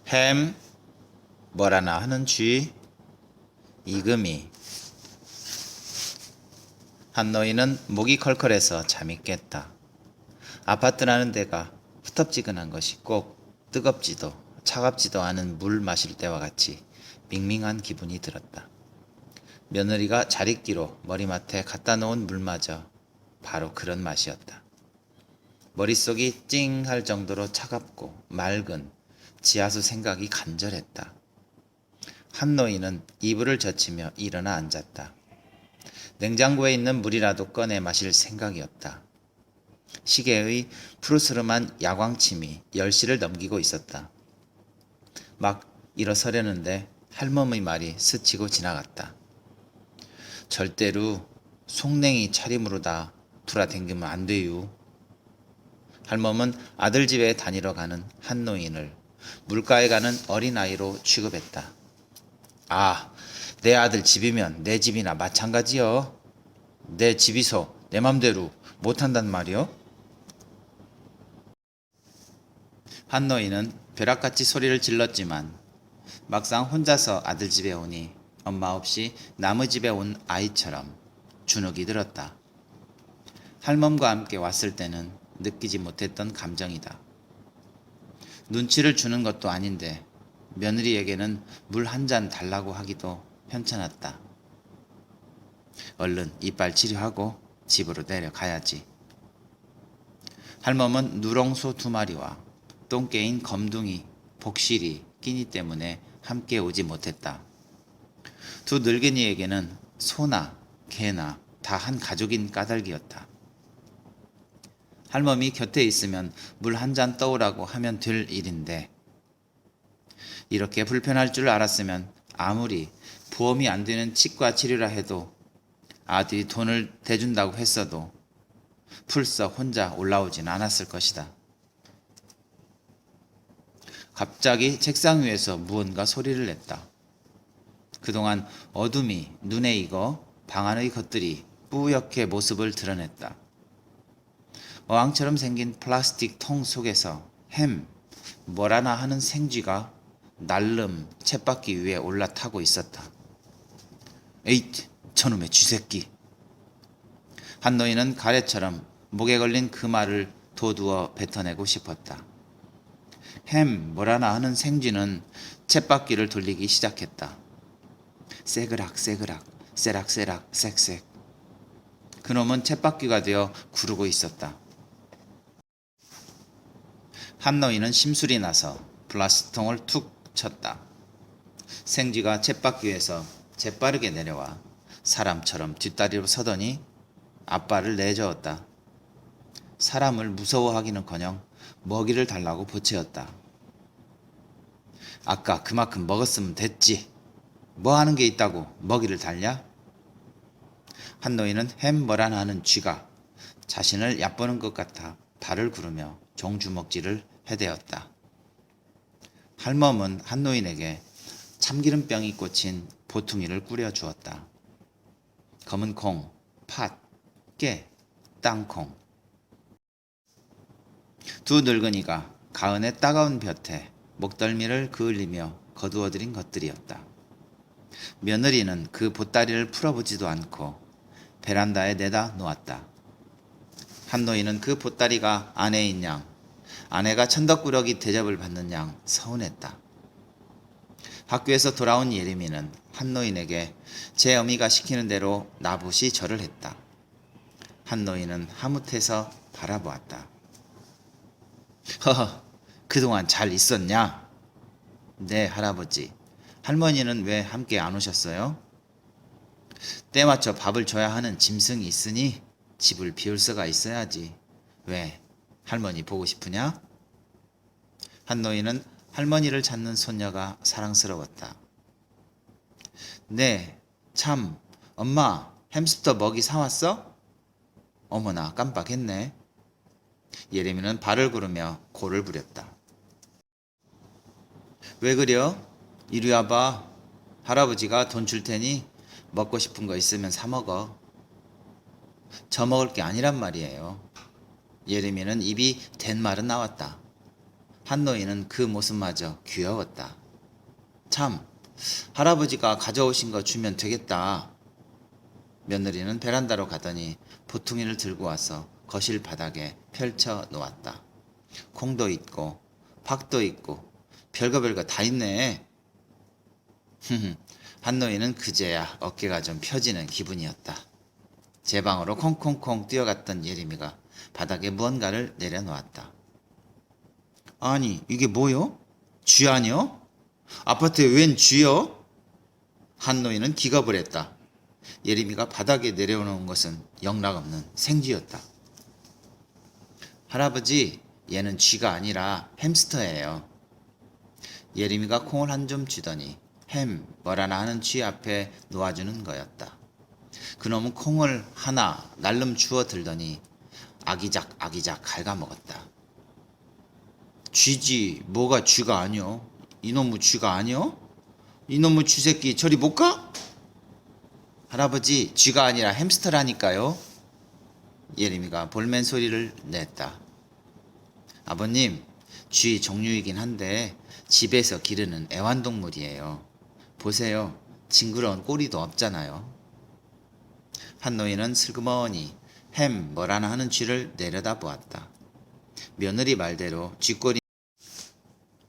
햄 뭐라나 하는 쥐 이금희. 한 노인은 목이 컬컬해서 잠이 깼다. 아파트라는 데가 후텁지근한 것이 꼭 뜨겁지도 차갑지도 않은 물 마실 때와 같이 밍밍한 기분이 들었다. 며느리가 자릿기로 머리맡에 갖다 놓은 물마저 바로 그런 맛이었다. 머릿속이 찡할 정도로 차갑고 맑은 지하수 생각이 간절했다. 한 노인은 이불을 젖히며 일어나 앉았다. 냉장고에 있는 물이라도 꺼내 마실 생각이었다. 시계의 푸르스름한 야광침이 10시를 넘기고 있었다. 막 일어서려는데 할멈의 말이 스치고 지나갔다. 절대로 속냉이 차림으로다 돌아댕기면 안 돼요. 할멈은 아들 집에 다니러 가는 한 노인을 물가에 가는 어린아이로 취급했다. 아, 내 아들 집이면 내 집이나 마찬가지여. 내 집이서 내 맘대로 못한단 말이여. 한 노인은 벼락같이 소리를 질렀지만 막상 혼자서 아들 집에 오니 엄마 없이 남의 집에 온 아이처럼 주눅이 들었다. 할멈과 함께 왔을 때는 느끼지 못했던 감정이다. 눈치를 주는 것도 아닌데 며느리에게는 물 한 잔 달라고 하기도 편찮았다. 얼른 이빨 치료하고 집으로 내려가야지. 할멈은 누렁소 2마리와 똥개인 검둥이, 복실이, 끼니 때문에 함께 오지 못했다. 두 늙은이에게는 소나 개나 다 한 가족인 까닭이었다. 할멈이 곁에 있으면 물 한 잔 떠오라고 하면 될 일인데 이렇게 불편할 줄 알았으면 아무리 보험이 안 되는 치과 치료라 해도 아들이 돈을 대준다고 했어도 풀썩 혼자 올라오진 않았을 것이다. 갑자기 책상 위에서 무언가 소리를 냈다. 그동안 어둠이 눈에 익어 방 안의 것들이 뿌옇게 모습을 드러냈다. 어항처럼 생긴 플라스틱 통 속에서 햄, 뭐라나 하는 생쥐가 날름 쳇바퀴 위에 올라타고 있었다. 에잇, 저놈의 쥐새끼. 한 노인은 가래처럼 목에 걸린 그 말을 도두어 뱉어내고 싶었다. 햄, 뭐라나 하는 생쥐는 쳇바퀴를 돌리기 시작했다. 새그락 새그락, 세락세락, 쌕쌕. 그놈은 쳇바퀴가 되어 구르고 있었다. 한 노인은 심술이 나서 플라스틱통을 툭 쳤다. 생쥐가 쳇바퀴에서 재빠르게 내려와 사람처럼 뒷다리로 서더니 앞발을 내저었다. 사람을 무서워하기는커녕 먹이를 달라고 보채었다. 아까 그만큼 먹었으면 됐지. 뭐 하는 게 있다고 먹이를 달냐? 한 노인은 햄 뭐라나 하는 쥐가 자신을 얕보는 것 같아 발을 구르며 종주먹질을 해대었다. 할멈은 한 노인에게 참기름병이 꽂힌 보퉁이를 꾸려 주었다. 검은 콩, 팥, 깨, 땅콩. 두 늙은이가 가은의 따가운 볕에 목덜미를 그을리며 거두어들인 것들이었다. 며느리는 그 보따리를 풀어보지도 않고 베란다에 내다 놓았다. 한 노인은 그 보따리가 아내인 양, 아내가 천덕꾸러기 대접을 받는 양 서운했다. 학교에서 돌아온 예림이는 한 노인에게 제 어미가 시키는 대로 나부시 절을 했다. 한 노인은 하뭇해서 바라보았다. 허허, 그동안 잘 있었냐? 네, 할아버지. 할머니는 왜 함께 안 오셨어요? 때 맞춰 밥을 줘야 하는 짐승이 있으니 집을 비울 수가 있어야지. 왜, 할머니 보고 싶으냐? 한 노인은 할머니를 찾는 손녀가 사랑스러웠다. 네, 참, 엄마, 햄스터 먹이 사왔어? 어머나, 깜빡했네. 예림이는 발을 구르며 골을 부렸다. 왜 그려? 이리 와봐. 할아버지가 돈 줄 테니 먹고 싶은 거 있으면 사 먹어. 저 먹을 게 아니란 말이에요. 예림이는 입이 댄 말은 나왔다. 한 노인은 그 모습마저 귀여웠다. 참, 할아버지가 가져오신 거 주면 되겠다. 며느리는 베란다로 가더니 보퉁이를 들고 와서 거실 바닥에 펼쳐 놓았다. 콩도 있고 박도 있고 별거 다 있네. 한 노인은 그제야 어깨가 좀 펴지는 기분이었다. 제 방으로 콩콩콩 뛰어갔던 예림이가 바닥에 무언가를 내려놓았다. 아니, 이게 뭐요? 쥐 아니요? 아파트에 웬 쥐요? 한 노인은 기겁을 했다. 예림이가 바닥에 내려놓은 것은 영락없는 생쥐였다. 할아버지, 얘는 쥐가 아니라 햄스터예요. 예림이가 콩을 한 점 쥐더니 햄 뭐라나 하는 쥐 앞에 놓아주는 거였다. 그놈은 콩을 하나 날름 주워 들더니 아기작 갉아먹었다. 쥐지 뭐가 쥐가 아니오? 이놈의 쥐가 아니오? 이놈의 쥐새끼 저리 못 가? 할아버지, 쥐가 아니라 햄스터라니까요. 예림이가 볼멘 소리를 냈다. 아버님, 쥐 종류이긴 한데 집에서 기르는 애완동물이에요. 보세요, 징그러운 꼬리도 없잖아요. 한 노인은 슬그머니 햄 뭐라나 하는 쥐를 내려다 보았다. 며느리 말대로 쥐꼬리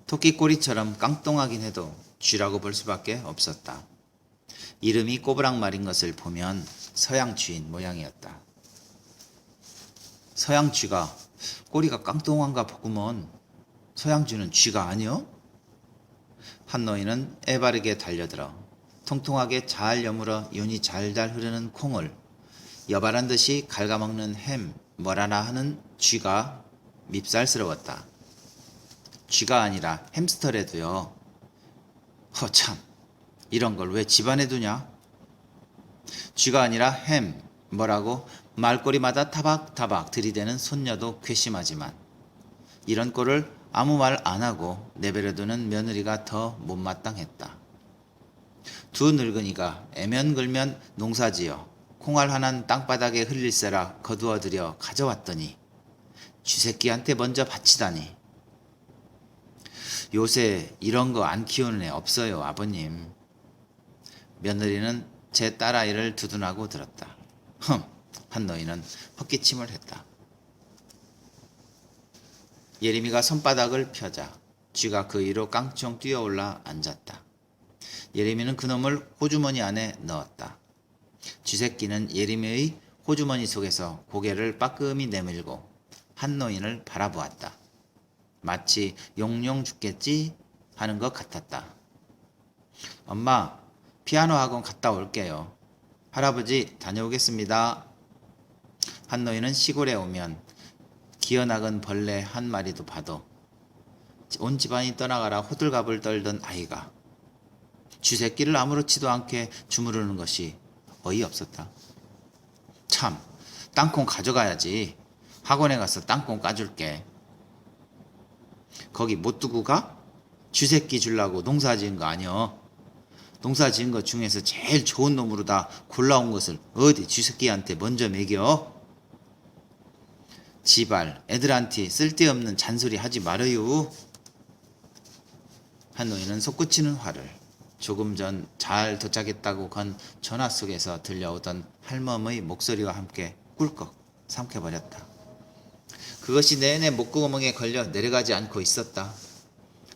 토끼꼬리처럼 깡똥하긴 해도 쥐라고 볼 수밖에 없었다. 이름이 꼬부랑말인 것을 보면 서양 쥐인 모양이었다. 서양 쥐가 꼬리가 깡똥한가 보구먼. 서양 쥐는 쥐가 아니여? 한 노인은 애바르게 달려들어 통통하게 잘 여물어 윤이 잘잘 흐르는 콩을 여발한 듯이 갉아먹는 햄 뭐라나 하는 쥐가 밉살스러웠다. 쥐가 아니라 햄스터래도요. 허참, 이런 걸 왜 집안에 두냐? 쥐가 아니라 햄 뭐라고 말꼬리마다 타박타박 들이대는 손녀도 괘씸하지만 이런 꼴을 아무 말 안 하고 내버려두는 며느리가 더 못마땅했다. 두 늙은이가 애면글면 농사지어 콩알 하나는 땅바닥에 흘릴세라 거두어들여 가져왔더니 쥐새끼한테 먼저 바치다니. 요새 이런 거 안 키우는 애 없어요, 아버님. 며느리는 제 딸아이를 두둔하고 들었다. 한 노인은 헛기침을 했다. 예림이가 손바닥을 펴자 쥐가 그 위로 깡총 뛰어올라 앉았다. 예림이는 그놈을 호주머니 안에 넣었다. 쥐새끼는 예림이의 호주머니 속에서 고개를 빠끔히 내밀고 한 노인을 바라보았다. 마치 용용 죽겠지 하는 것 같았다. 엄마, 피아노 학원 갔다 올게요. 할아버지, 다녀오겠습니다. 한 노인은 시골에 오면 기어나간 벌레 한 마리도 봐도 온 집안이 떠나가라 호들갑을 떨던 아이가 쥐새끼를 아무렇지도 않게 주무르는 것이 어이없었다. 참, 땅콩 가져가야지. 학원에 가서 땅콩 까줄게. 거기 못 두고 가? 쥐새끼 주려고 농사 지은 거 아니여. 농사 지은 것 중에서 제일 좋은 놈으로 다 골라온 것을 어디 쥐새끼한테 먼저 먹여? 지발, 애들한테 쓸데없는 잔소리 하지 말아요. 한 노인은 솟구치는 화를 조금 전 잘 도착했다고 건 전화 속에서 들려오던 할멈의 목소리와 함께 꿀꺽 삼켜버렸다. 그것이 내내 목구멍에 걸려 내려가지 않고 있었다.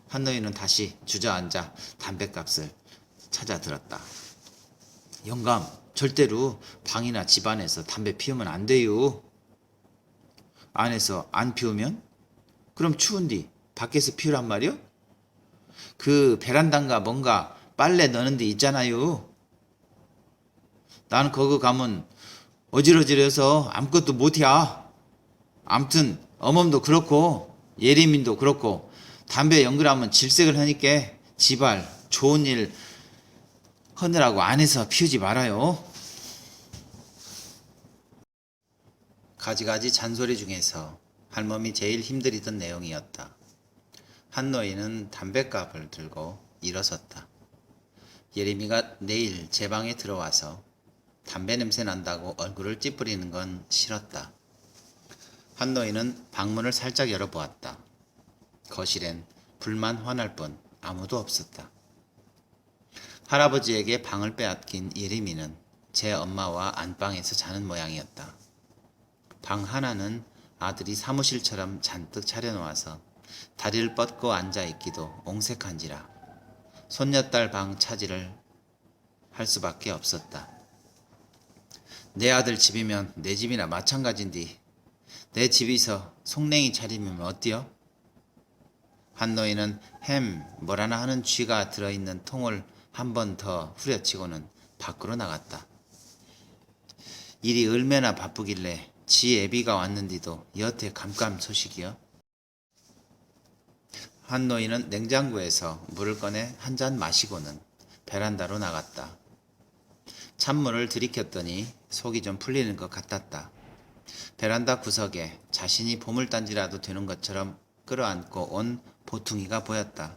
한 노인은 다시 주저앉아 담뱃값을 찾아 들었다. 영감, 절대로 방이나 집안에서 담배 피우면 안 돼요. 안에서 안 피우면? 그럼 추운디 밖에서 피우란 말이요? 그 베란다인가 뭔가 빨래 넣는 데 있잖아요. 난 거기 가면 어지러지려서 아무것도 못해. 암튼 어멈도 그렇고 예림인도 그렇고 담배 연결하면 질색을 하니까 지발 좋은 일 하느라고 안에서 피우지 말아요. 가지가지 잔소리 중에서 할멈이 제일 힘들이던 내용이었다. 한 노인은 담뱃갑을 들고 일어섰다. 예림이가 내일 제 방에 들어와서 담배 냄새 난다고 얼굴을 찌푸리는 건 싫었다. 한 노인은 방문을 살짝 열어보았다. 거실엔 불만 화날 뿐 아무도 없었다. 할아버지에게 방을 빼앗긴 예림이는 제 엄마와 안방에서 자는 모양이었다. 방 하나는 아들이 사무실처럼 잔뜩 차려놓아서 다리를 뻗고 앉아있기도 옹색한지라 손녀딸 방 차지를 할 수밖에 없었다. 내 아들 집이면 내 집이나 마찬가지인디 내 집이서 송냉이 차리면 어때요? 한 노인은 햄 뭐라나 하는 쥐가 들어있는 통을 한 번 더 후려치고는 밖으로 나갔다. 일이 얼마나 바쁘길래 지 애비가 왔는디도 여태 감감 소식이요? 한 노인은 냉장고에서 물을 꺼내 한 잔 마시고는 베란다로 나갔다. 찬물을 들이켰더니 속이 좀 풀리는 것 같았다. 베란다 구석에 자신이 보물단지라도 되는 것처럼 끌어안고 온 보퉁이가 보였다.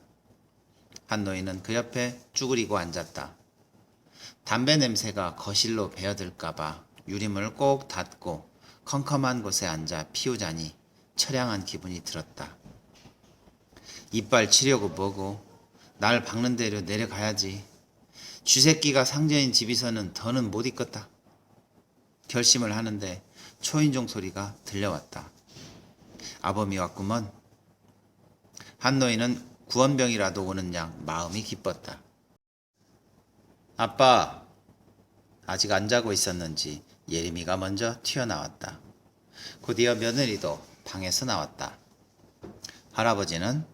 한 노인은 그 옆에 쭈그리고 앉았다. 담배 냄새가 거실로 배어들까봐 유리문을 꼭 닫고 컴컴한 곳에 앉아 피우자니 처량한 기분이 들었다. 이빨 치려고 뭐고 날 박는 대로 내려가야지. 쥐새끼가 상전인 집에서는 더는 못 있겠다. 결심을 하는데 초인종 소리가 들려왔다. 아범이 왔구먼. 한 노인은 구원병이라도 오는 양 마음이 기뻤다. 아빠! 아직 안 자고 있었는지 예림이가 먼저 튀어나왔다. 곧이어 며느리도 방에서 나왔다. 할아버지는?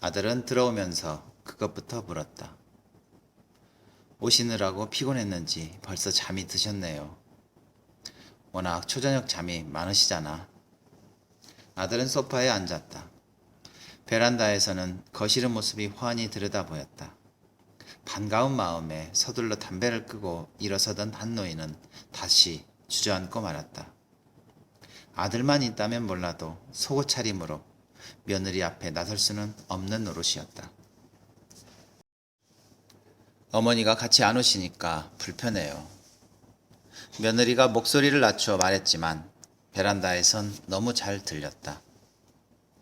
아들은 들어오면서 그것부터 물었다. 오시느라고 피곤했는지 벌써 잠이 드셨네요. 워낙 초저녁 잠이 많으시잖아. 아들은 소파에 앉았다. 베란다에서는 거실의 모습이 훤히 들여다 보였다. 반가운 마음에 서둘러 담배를 끄고 일어서던 한 노인은 다시 주저앉고 말았다. 아들만 있다면 몰라도 속옷 차림으로 며느리 앞에 나설 수는 없는 노릇이었다. 어머니가 같이 안 오시니까 불편해요. 며느리가 목소리를 낮추어 말했지만 베란다에선 너무 잘 들렸다.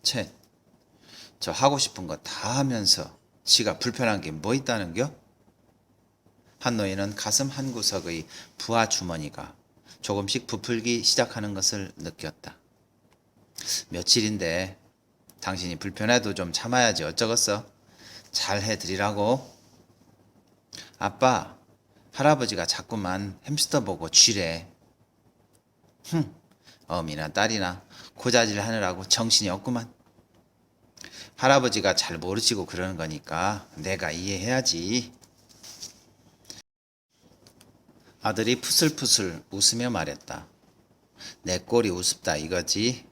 채, 저 하고 싶은 거 다 하면서 지가 불편한 게 뭐 있다는겨? 한 노인은 가슴 한 구석의 부하 주머니가 조금씩 부풀기 시작하는 것을 느꼈다. 며칠인데 당신이 불편해도 좀 참아야지 어쩌겠어? 잘 해드리라고. 아빠, 할아버지가 자꾸만 햄스터 보고 쥐래. 어미나 딸이나 고자질 하느라고 정신이 없구만. 할아버지가 잘 모르시고 그러는 거니까 내가 이해해야지. 아들이 푸슬푸슬 웃으며 말했다. 내 꼴이 우습다 이거지?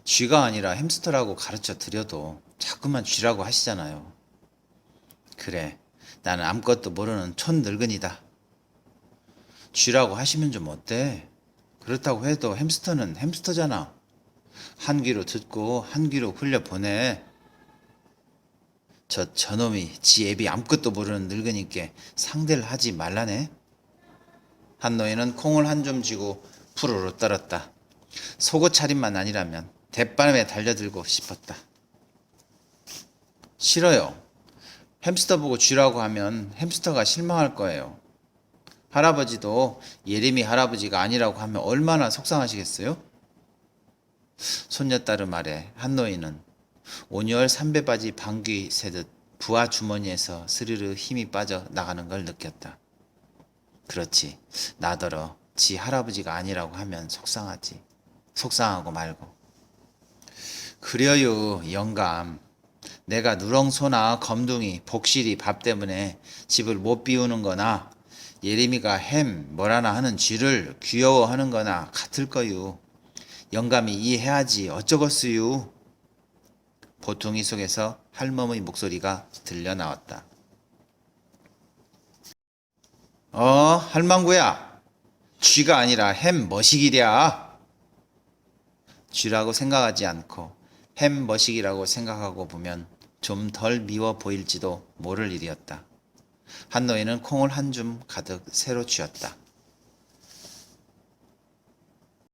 쥐가 아니라 햄스터라고 가르쳐 드려도 자꾸만 쥐라고 하시잖아요. 그래, 나는 아무것도 모르는 촌늙은이다. 쥐라고 하시면 좀 어때? 그렇다고 해도 햄스터는 햄스터잖아. 한 귀로 듣고 한 귀로 흘려보내. 저놈이 지 애비 아무것도 모르는 늙으니께 상대를 하지 말라네. 한 노인은 콩을 한 줌 쥐고 푸르르 떨었다. 속옷 차림만 아니라면 대바람에 달려들고 싶었다. 싫어요. 햄스터 보고 쥐라고 하면 햄스터가 실망할 거예요. 할아버지도 예림이 할아버지가 아니라고 하면 얼마나 속상하시겠어요? 손녀딸의 말에 한 노인은 온열 삼배바지 방귀 새듯 부하 주머니에서 스르르 힘이 빠져 나가는 걸 느꼈다. 그렇지, 나더러 지 할아버지가 아니라고 하면 속상하지. 속상하고 말고. 그려요, 영감. 내가 누렁소나 검둥이, 복실이 밥 때문에 집을 못 비우는 거나 예림이가 햄 뭐라나 하는 쥐를 귀여워하는 거나 같을 거유. 영감이 이해해야지 어쩌겠어요. 보퉁이 속에서 할멈의 목소리가 들려 나왔다. 할망구야. 쥐가 아니라 햄 머시기랴. 쥐라고 생각하지 않고 햄 머시기라고 생각하고 보면 좀 덜 미워 보일지도 모를 일이었다. 한 노인은 콩을 한 줌 가득 새로 쥐었다.